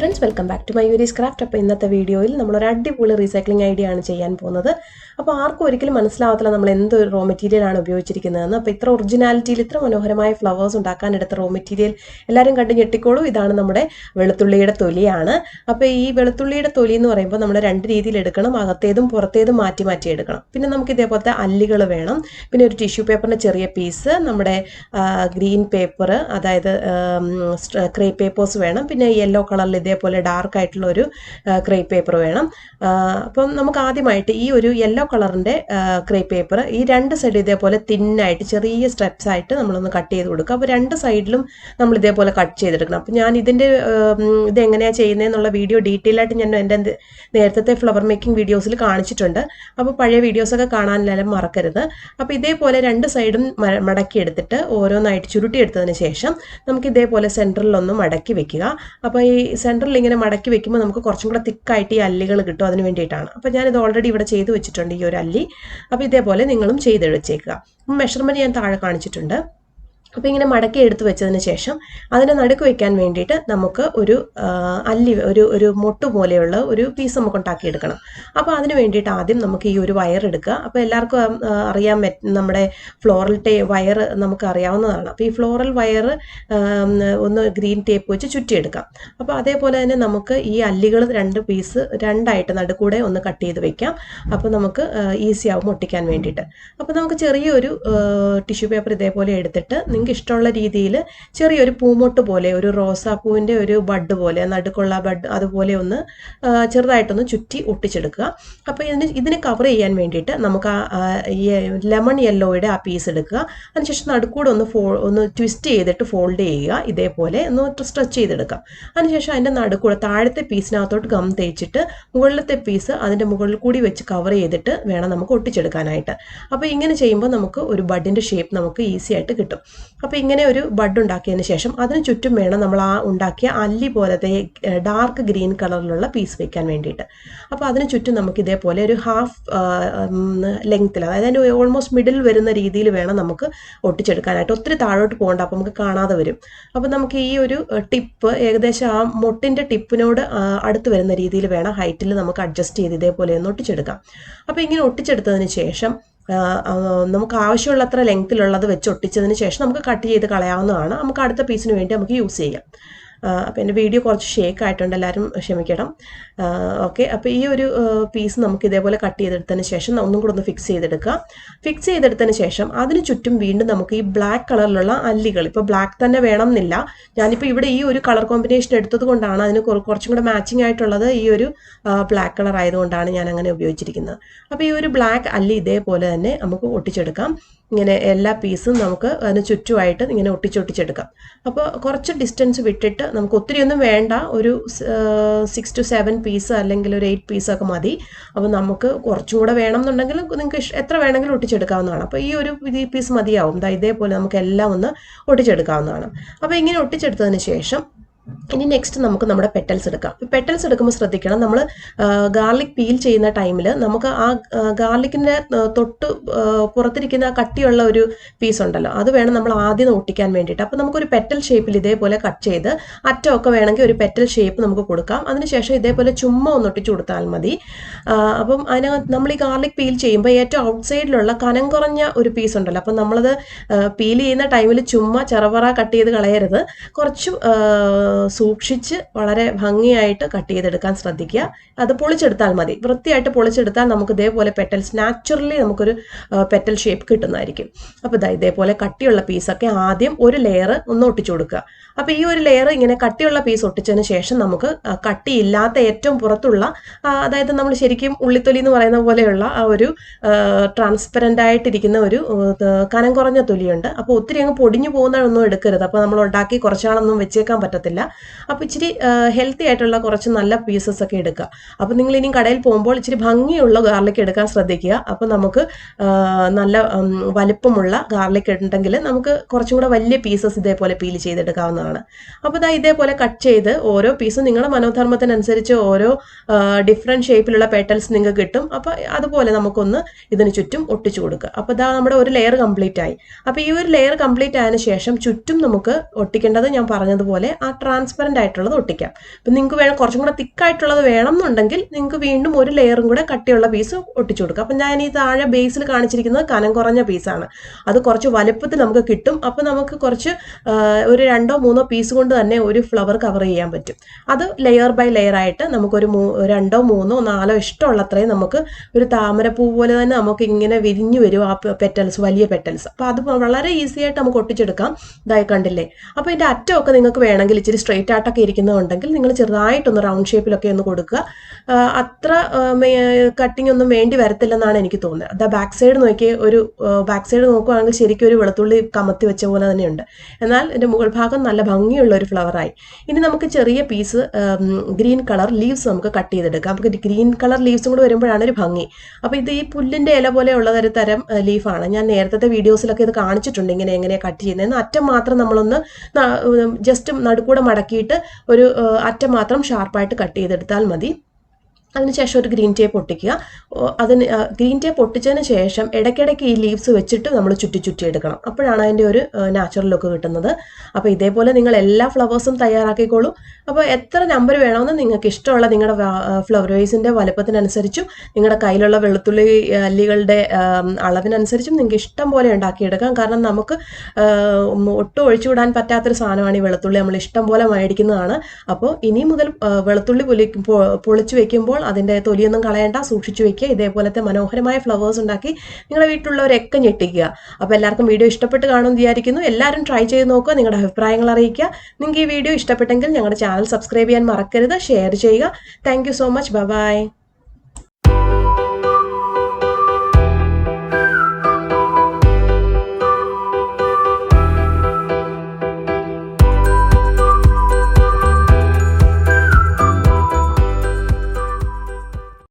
friends, welcome back to my Yuri's Craft. അപ്പോൾ ഇന്നത്തെ വീഡിയോയിൽ നമ്മൾ ഒരു അടിപൊളി റീസൈക്ലിംഗ് ഐഡിയ ആണ് ചെയ്യാൻ പോകുന്നത്. അപ്പോൾ ആർക്കും ഒരിക്കലും മനസ്സിലാവത്തില്ല നമ്മൾ എന്ത് റോ മെറ്റീരിയൽ ആണ് ഉപയോഗിച്ചിരിക്കുന്നതെന്ന്. അപ്പോൾ ഇത്ര ഒറിജിനാലിറ്റിയിൽ ഇത്ര മനോഹരമായ ഫ്ലവേഴ്സ് ഉണ്ടാക്കാൻ എടുത്ത റോ മെറ്റീരിയൽ എല്ലാവരും കണ്ടു ഞെട്ടിക്കോളൂ. ഇതാണ് നമ്മുടെ വെളുത്തുള്ളിയുടെ തൊലിയാണ്. അപ്പോൾ ഈ വെളുത്തുള്ളിയുടെ തൊലി എന്ന് പറയുമ്പോൾ നമ്മൾ രണ്ട് രീതിയിൽ എടുക്കണം. അകത്തേതും പുറത്തേതും മാറ്റി മാറ്റി എടുക്കണം. പിന്നെ നമുക്ക് ഇതേപോലത്തെ അല്ലികൾ വേണം. പിന്നെ ഒരു ടിഷ്യൂ പേപ്പറിൻ്റെ ചെറിയ പീസ്, നമ്മുടെ ഗ്രീൻ പേപ്പർ, അതായത് ക്രേ പേപ്പേഴ്സ് വേണം. പിന്നെ യെല്ലോ കളറിൽ ഇതേപോലെ ഡാർക്ക് ആയിട്ടുള്ള ഒരു ക്രേ പേപ്പർ വേണം. അപ്പം നമുക്ക് ആദ്യമായിട്ട് ഈ ഒരു യെല്ലോ കളറിൻ്റെ ക്രേ പേപ്പർ ഈ രണ്ട് സൈഡ് ഇതേപോലെ തിന്നായിട്ട് ചെറിയ സ്റ്റെപ്സ് ആയിട്ട് നമ്മളൊന്ന് കട്ട് ചെയ്ത് കൊടുക്കുക. അപ്പോൾ രണ്ട് സൈഡിലും നമ്മൾ ഇതേപോലെ കട്ട് ചെയ്തെടുക്കണം. അപ്പോൾ ഞാൻ ഇതിൻ്റെ ഇതെങ്ങനെയാണ് ചെയ്യുന്നതെന്നുള്ള വീഡിയോ ഡീറ്റെയിൽ ആയിട്ട് ഞാൻ എൻ്റെ നേരത്തെ ഫ്ലവർ മേക്കിംഗ് വീഡിയോസിൽ കാണിച്ചിട്ടുണ്ട്. അപ്പോൾ പഴയ വീഡിയോസൊക്കെ കാണാനെല്ലാം മറക്കരുത്. അപ്പോൾ ഇതേപോലെ രണ്ട് സൈഡും മടക്കി എടുത്തിട്ട് ഓരോന്നായിട്ട് ചുരുട്ടിയെടുത്തതിന് ശേഷം നമുക്ക് ഇതേപോലെ സെൻറ്ററിലൊന്ന് മടക്കി വെക്കുക. അപ്പോൾ ഈ സെൻറ്ററിൽ ഇങ്ങനെ മടക്കി വെക്കുമ്പോൾ നമുക്ക് കുറച്ചും കൂടെ തിക്കായിട്ട് ഈ അല്ലികൾ കിട്ടും. അതിന് വേണ്ടിയിട്ടാണ്. അപ്പോൾ ഞാനിത് ഓൾറെഡി ഇവിടെ ചെയ്ത് വെച്ചിട്ടുണ്ട്, ഈ ഒരു അല്ലി. അപ്പോൾ ഇതേപോലെ നിങ്ങളും ചെയ്ത് വെച്ചേക്കുക. മെഷർമെൻറ്റ് ഞാൻ താഴെ കാണിച്ചിട്ടുണ്ട്. അപ്പോൾ ഇങ്ങനെ മടക്കി എടുത്ത് വെച്ചതിന് ശേഷം അതിനെ നടുക്ക് വയ്ക്കാൻ വേണ്ടിയിട്ട് നമുക്ക് ഒരു അല്ലി ഒരു മൊട്ട് പോലെയുള്ള ഒരു പീസ് നമുക്ക് ഉണ്ടാക്കിയെടുക്കണം. അപ്പോൾ അതിന് വേണ്ടിയിട്ട് ആദ്യം നമുക്ക് ഈ ഒരു വയർ എടുക്കുക. അപ്പോൾ എല്ലാവർക്കും അറിയാൻ നമ്മുടെ ഫ്ലോറൽ വയർ നമുക്ക് അറിയാവുന്നതാണ്. അപ്പോൾ ഈ ഫ്ലോറൽ വയർ ഒന്ന് ഗ്രീൻ ടേപ്പ് വെച്ച് ചുറ്റിയെടുക്കാം. അപ്പോൾ അതേപോലെ തന്നെ നമുക്ക് ഈ അല്ലികൾ രണ്ട് പീസ് രണ്ടായിട്ട് നടുക്കൂടെ ഒന്ന് കട്ട് ചെയ്ത് വെക്കാം. അപ്പോൾ നമുക്ക് ഈസി ആവും ഒട്ടിക്കാൻ വേണ്ടിയിട്ട്. അപ്പോൾ നമുക്ക് ചെറിയൊരു ടിഷ്യൂ പേപ്പർ ഇതേപോലെ എടുത്തിട്ട് നിങ്ങൾക്ക് ഇഷ്ടമുള്ള രീതിയിൽ ചെറിയൊരു പൂമൊട്ട് പോലെ, ഒരു റോസാപ്പൂവിൻ്റെ ഒരു ബഡ് പോലെ, നടുക്കുള്ള ബഡ് അതുപോലെ ഒന്ന് ചെറുതായിട്ടൊന്ന് ചുറ്റി ഒട്ടിച്ചെടുക്കുക. അപ്പോൾ ഇതിന് കവർ ചെയ്യാൻ വേണ്ടിയിട്ട് നമുക്ക് ഈ ലെമൺ യെല്ലോയുടെ ആ പീസ് എടുക്കുക. അതിനുശേഷം നടുക്കൂടെ ഒന്ന് ട്വിസ്റ്റ് ചെയ്തിട്ട് ഫോൾഡ് ചെയ്യുക. ഇതേപോലെ ഒന്ന് സ്ട്രെച്ച് ചെയ്തെടുക്കാം. അതിനുശേഷം അതിൻ്റെ നടുക്കൂടെ താഴത്തെ പീസിനകത്തോട്ട് ഗം തേച്ചിട്ട് മുകളിലത്തെ പീസ് അതിൻ്റെ മുകളിൽ കൂടി വെച്ച് കവർ ചെയ്തിട്ട് വേണം നമുക്ക് ഒട്ടിച്ചെടുക്കാനായിട്ട്. അപ്പോൾ ഇങ്ങനെ ചെയ്യുമ്പോൾ നമുക്ക് ഒരു ബഡിൻ്റെ ഷേപ്പ് നമുക്ക് ഈസി ആയിട്ട് കിട്ടും. അപ്പോൾ ഇങ്ങനെ ഒരു ബഡ് ഉണ്ടാക്കിയതിന് ശേഷം അതിന് ചുറ്റും വേണം നമ്മൾ ആ ഉണ്ടാക്കിയ അല്ലി പോലത്തെ ഡാർക്ക് ഗ്രീൻ കളറിലുള്ള പീസ് വെക്കാൻ വേണ്ടിയിട്ട്. അപ്പോൾ അതിന് ചുറ്റും നമുക്ക് ഇതേപോലെ ഒരു ഹാഫ് ലെങ്ത്തിൽ, അതായത് അതിൻ്റെ ഓൾമോസ്റ്റ് മിഡിൽ വരുന്ന രീതിയിൽ വേണം നമുക്ക് ഒട്ടിച്ചെടുക്കാനായിട്ട്. ഒത്തിരി താഴോട്ട് പോകണ്ട, അപ്പോൾ നമുക്ക് കാണാതെ വരും. അപ്പോൾ നമുക്ക് ഈ ഒരു ടിപ്പ് ഏകദേശം ആ മൊട്ടിൻ്റെ ടിപ്പിനോട് അടുത്ത് വരുന്ന രീതിയിൽ വേണം ഹൈറ്റിൽ നമുക്ക് അഡ്ജസ്റ്റ് ചെയ്ത് ഇതേപോലെ ഒന്ന് ഒട്ടിച്ചെടുക്കാം. അപ്പോൾ ഇങ്ങനെ ഒട്ടിച്ചെടുത്തതിന് ശേഷം നമുക്ക് ആവശ്യമുള്ളത്ര ലെങ്ത്തിലുള്ളത് വെച്ച് ഒട്ടിച്ചതിന് ശേഷം നമുക്ക് കട്ട് ചെയ്ത് കളയാവുന്നതാണ്. നമുക്ക് അടുത്ത പീസിന് വേണ്ടി നമുക്ക് യൂസ് ചെയ്യാം. അപ്പോൾ എൻ്റെ വീഡിയോ കുറച്ച് ഷേക്ക് ആയിട്ടുണ്ട്, എല്ലാവരും ക്ഷമിക്കണം. ഓക്കെ, അപ്പോൾ ഈ ഒരു പീസ് നമുക്ക് ഇതേപോലെ കട്ട് ചെയ്തെടുത്തതിന് ശേഷം ഒന്നും കൂടെ ഒന്ന് ഫിക്സ് ചെയ്തെടുക്കുക. ഫിക്സ് ചെയ്തെടുത്തതിന് ശേഷം അതിന് ചുറ്റും വീണ്ടും നമുക്ക് ഈ ബ്ലാക്ക് കളറിലുള്ള അല്ലികൾ, ഇപ്പോൾ ബ്ലാക്ക് തന്നെ വേണം എന്നില്ല, ഞാനിപ്പോൾ ഇവിടെ ഈ ഒരു കളർ കോമ്പിനേഷൻ എടുത്തത് കൊണ്ടാണ് അതിന് കുറച്ചും കൂടെ മാച്ചിങ് ആയിട്ടുള്ളത് ഈ ഒരു ബ്ലാക്ക് കളർ ആയതുകൊണ്ടാണ് ഞാൻ അങ്ങനെ ഉപയോഗിച്ചിരിക്കുന്നത്. അപ്പോൾ ഈ ഒരു ബ്ലാക്ക് അല്ലി ഇതേപോലെ തന്നെ നമുക്ക് ഒട്ടിച്ചെടുക്കാം. ഇങ്ങനെ എല്ലാ പീസും നമുക്ക് അതിന് ചുറ്റുമായിട്ട് ഇങ്ങനെ ഒട്ടിച്ചെടുക്കാം. അപ്പോൾ കുറച്ച് ഡിസ്റ്റൻസ് വിട്ടിട്ട്, നമുക്ക് ഒത്തിരിയൊന്നും വേണ്ട, ഒരു 6 to 7 പീസ് അല്ലെങ്കിൽ ഒരു 8 പീസൊക്കെ മതി. അപ്പോൾ നമുക്ക് കുറച്ചും കൂടെ വേണം എന്നുണ്ടെങ്കിൽ നിങ്ങൾക്ക് എത്ര വേണമെങ്കിലും ഒട്ടിച്ചെടുക്കാവുന്നതാണ്. അപ്പോൾ ഈ ഒരു പീസ് മതിയാവും. ഇതേപോലെ നമുക്ക് എല്ലാം ഒന്ന് ഒട്ടിച്ചെടുക്കാവുന്നതാണ്. അപ്പോൾ ഇങ്ങനെ ഒട്ടിച്ചെടുത്തതിന് ശേഷം ഇനി നെക്സ്റ്റ് നമുക്ക് നമ്മുടെ പെറ്റൽസ് എടുക്കാം. പെറ്റൽസ് എടുക്കുമ്പോൾ ശ്രദ്ധിക്കണം, നമ്മൾ ഗാർലിക് പീൽ ചെയ്യുന്ന ടൈമിൽ നമുക്ക് ആ ഗാർലിക്കിൻ്റെ തൊട്ട് പുറത്തിരിക്കുന്ന കട്ടിയുള്ള ഒരു പീസ് ഉണ്ടല്ലോ, അത് വേണം നമ്മൾ ആദ്യം ഒട്ടിക്കാൻ വേണ്ടിയിട്ട്. അപ്പോൾ നമുക്കൊരു പെറ്റൽ ഷേപ്പിൽ ഇതേപോലെ കട്ട് ചെയ്ത് അറ്റമൊക്കെ വേണമെങ്കിൽ ഒരു പെറ്റൽ ഷേപ്പ് നമുക്ക് കൊടുക്കാം. അതിനുശേഷം ഇതേപോലെ ചുമ്മാ ഒന്ന് ഒട്ടിച്ചു കൊടുത്താൽ മതി. അപ്പം അതിനകത്ത് നമ്മൾ ഈ ഗാർലിക് പീൽ ചെയ്യുമ്പോൾ ഏറ്റവും ഔട്ട് സൈഡിലുള്ള കനം കുറഞ്ഞ ഒരു പീസ് ഉണ്ടല്ലോ, അപ്പം നമ്മളത് പീൽ ചെയ്യുന്ന ടൈമിൽ ചുമ്മാ ചെറവറ കട്ട് ചെയ്ത് കളയരുത്. കുറച്ച് സൂക്ഷിച്ച് വളരെ ഭംഗിയായിട്ട് കട്ട് ചെയ്തെടുക്കാൻ ശ്രദ്ധിക്കുക. അത് പൊളിച്ചെടുത്താൽ മതി. വൃത്തിയായിട്ട് പൊളിച്ചെടുത്താൽ നമുക്ക് ഇതേപോലെ പെറ്റൽസ് നാച്ചുറലി നമുക്കൊരു പെറ്റൽ ഷേപ്പ് കിട്ടുന്നതായിരിക്കും. അപ്പോൾ ഇതേപോലെ കട്ടിയുള്ള പീസൊക്കെ ആദ്യം ഒരു ലെയർ ഒന്ന് ഒട്ടിച്ചു കൊടുക്കുക. അപ്പോൾ ഈ ഒരു ലെയർ ഇങ്ങനെ കട്ടിയുള്ള പീസ് ഒട്ടിച്ചതിന് ശേഷം നമുക്ക് കട്ടിയില്ലാത്ത ഏറ്റവും പുറത്തുള്ള, അതായത് നമ്മൾ ശരിക്കും ഉള്ളിത്തൊലി എന്ന് പറയുന്ന പോലെയുള്ള ആ ഒരു ട്രാൻസ്പെറൻ്റ് ആയിട്ടിരിക്കുന്ന ഒരു കനം കുറഞ്ഞ തൊലിയുണ്ട്. അപ്പോൾ ഒത്തിരി അങ്ങ് പൊടിഞ്ഞു പോകുന്നതൊന്നും എടുക്കരുത്. അപ്പോൾ നമ്മൾ ഉണ്ടാക്കി കുറച്ചാളൊന്നും വെച്ചേക്കാൻ പറ്റത്തില്ല. അപ്പോൾ ഇച്ചിരി ഹെൽത്തി ആയിട്ടുള്ള കുറച്ച് നല്ല പീസസ് ഒക്കെ എടുക്കുക. അപ്പോൾ നിങ്ങൾ ഇനി കടയിൽ പോകുമ്പോൾ ഇച്ചിരി ഭംഗിയുള്ള ഗാർലിക് എടുക്കാൻ ശ്രദ്ധിക്കുക. അപ്പോൾ നമുക്ക് നല്ല വലിപ്പമുള്ള ഗാർലിക് ഉണ്ടെങ്കിൽ നമുക്ക് കുറച്ചും കൂടെ വലിയ പീസസ് ഇതേപോലെ പീൽ ചെയ്തെടുക്കാവുന്നതാണ്. അപ്പോൾ ഇതേപോലെ കട്ട് ചെയ്ത് ഓരോ പീസും നിങ്ങളുടെ മനോധർമ്മത്തിനനുസരിച്ച് ഓരോ ഡിഫറെൻറ്റ് ഷേപ്പിലുള്ള പെറ്റൽസ് നിങ്ങൾക്ക് കിട്ടും. അപ്പോൾ അതുപോലെ നമുക്കൊന്ന് ഇതിന് ചുറ്റും ഒട്ടിച്ചു കൊടുക്കുക. അപ്പോൾ നമ്മുടെ ഒരു ലെയർ കംപ്ലീറ്റ് ആയി. അപ്പോൾ ഈ ഒരു ലെയർ കംപ്ലീറ്റ് ആയതിനു ശേഷം ചുറ്റും നമുക്ക് ഒട്ടിക്കേണ്ടത് ഞാൻ പറഞ്ഞതുപോലെ ആ ട്രാൻസ്പെറൻ്റ് ആയിട്ടുള്ളത് ഒട്ടിക്കാം. അപ്പം നിങ്ങൾക്ക് വേണം കുറച്ചും കൂടെ തിക്കായിട്ടുള്ളത് വേണം എന്നുണ്ടെങ്കിൽ നിങ്ങൾക്ക് വീണ്ടും ഒരു ലെയറും കൂടെ കട്ടിയുള്ള പീസ് ഒട്ടിച്ചു കൊടുക്കാം. അപ്പം ഞാൻ ഈ താഴെ ബേസിൽ കാണിച്ചിരിക്കുന്നത് കനം കുറഞ്ഞ പീസാണ്. അത് കുറച്ച് വലുപ്പത്തിൽ നമുക്ക് കിട്ടും. അപ്പം നമുക്ക് കുറച്ച് ഒരു 2-3 പീസ് കൊണ്ട് തന്നെ ഒരു ഫ്ലവർ കവർ ചെയ്യാൻ പറ്റും. അത് ലെയർ ബൈ ലെയർ ആയിട്ട് നമുക്കൊരു 2-3-4 ഇഷ്ടമുള്ളത്രയും നമുക്ക് ഒരു താമരപ്പൂ പോലെ തന്നെ നമുക്ക് ഇങ്ങനെ വിരിഞ്ഞു വരും ആ പെറ്റൽസ്, വലിയ പെറ്റൽസ്. അപ്പോൾ അത് വളരെ ഈസി ആയിട്ട് നമുക്ക് ഒട്ടിച്ചെടുക്കാം. ഇതായി കണ്ടില്ലേ? അപ്പോൾ ഇതിൻ്റെ അറ്റമൊക്കെ നിങ്ങൾക്ക് വേണമെങ്കിൽ ഇച്ചിരി സ്ട്രെയിറ്റ് ആയിട്ടൊക്കെ ഇരിക്കുന്നതുണ്ടെങ്കിൽ നിങ്ങൾ ചെറുതായിട്ടൊന്ന് റൗണ്ട് ഷേപ്പിലൊക്കെ ഒന്ന് കൊടുക്കുക. അത്ര കട്ടിംഗ് ഒന്നും വേണ്ടി വരത്തില്ലെന്നാണ് എനിക്ക് തോന്നുന്നത്. അതാ ബാക്ക് സൈഡ് നോക്കിയേ, ഒരു ബാക്ക് സൈഡ് നോക്കുകയാണെങ്കിൽ ശരിക്കും ഒരു വെളുത്തുള്ളി കമത്തി വെച്ച പോലെ തന്നെയുണ്ട്. എന്നാൽ ഇതിൻ്റെ മുകൾ ഭാഗം നല്ല ഭംഗിയുള്ള ഒരു ഫ്ലവറായി. ഇനി നമുക്ക് ചെറിയ പീസ് ഗ്രീൻ കളർ ലീവ്സ് നമുക്ക് കട്ട് ചെയ്തെടുക്കാം. നമുക്ക് ഗ്രീൻ കളർ ലീവ്സും കൂടെ വരുമ്പോഴാണ് ഒരു ഭംഗി. അപ്പോൾ ഇത് ഈ പുല്ലിൻ്റെ ഇല പോലെയുള്ള ഒരു തരം ലീഫാണ്. ഞാൻ നേരത്തെ വീഡിയോസിലൊക്കെ ഇത് കാണിച്ചിട്ടുണ്ട് ഇങ്ങനെ എങ്ങനെയാണ് കട്ട് ചെയ്യുന്നത്. അറ്റം മാത്രം നമ്മളൊന്ന് ജസ്റ്റ് നടുക്കൂടെ മടക്കിയിട്ട് ഒരു അറ്റം മാത്രം ഷാർപ്പായിട്ട് കട്ട് ചെയ്തെടുത്താൽ മതി. അതിനുശേഷം ഒരു ഗ്രീൻ ടേപ്പ് ഒട്ടിക്കുക. അതിന് ഗ്രീൻ ടേപ്പ് ഒട്ടിച്ചതിന് ശേഷം ഇടയ്ക്കിടയ്ക്ക് ഈ ലീവ്സ് വെച്ചിട്ട് നമ്മൾ ചുറ്റി എടുക്കണം. അപ്പോഴാണ് അതിൻ്റെ ഒരു നാച്ചുറൽ ലുക്ക് കിട്ടുന്നത്. അപ്പോൾ ഇതേപോലെ നിങ്ങൾ എല്ലാ ഫ്ലവേഴ്സും തയ്യാറാക്കിക്കോളൂ. അപ്പോൾ എത്ര നമ്പർ വേണമെന്ന് നിങ്ങൾക്ക് ഇഷ്ടമുള്ള നിങ്ങളുടെ ഫ്ലവർ വേസിൻ്റെ വലുപ്പത്തിനനുസരിച്ചും നിങ്ങളുടെ കയ്യിലുള്ള വെളുത്തുള്ളി അല്ലികളുടെ അളവിനനുസരിച്ചും നിങ്ങൾക്ക് ഇഷ്ടം പോലെ ഉണ്ടാക്കിയെടുക്കാം. കാരണം നമുക്ക് ഒട്ടും ഒഴിച്ചുവിടാൻ പറ്റാത്തൊരു സാധനമാണ് ഈ വെളുത്തുള്ളി. നമ്മൾ ഇഷ്ടം പോലെ മേടിക്കുന്നതാണ്. അപ്പോൾ ഇനി മുതൽ വെളുത്തുള്ളി പൊളിച്ചു വെക്കുമ്പോൾ അതിൻ്റെ തൊലിയൊന്നും കളയണ്ട, സൂക്ഷിച്ചു വെക്കുക. ഇതേപോലത്തെ മനോഹരമായ ഫ്ലവേഴ്സ് ഉണ്ടാക്കി നിങ്ങളുടെ വീട്ടിലുള്ളവരൊക്കെ ഞെട്ടിക്കുക. അപ്പോൾ എല്ലാവർക്കും വീഡിയോ ഇഷ്ടപ്പെട്ട് കാണുമെന്ന് വിചാരിക്കുന്നു. എല്ലാവരും ട്രൈ ചെയ്ത് നോക്കുക, നിങ്ങളുടെ അഭിപ്രായങ്ങൾ അറിയിക്കുക. നിങ്ങൾക്ക് ഈ വീഡിയോ ഇഷ്ടപ്പെട്ടെങ്കിൽ ഞങ്ങളുടെ ചാനൽ സബ്സ്ക്രൈബ് ചെയ്യാൻ മറക്കരുത്, ഷെയർ ചെയ്യുക. Thank you so much. By.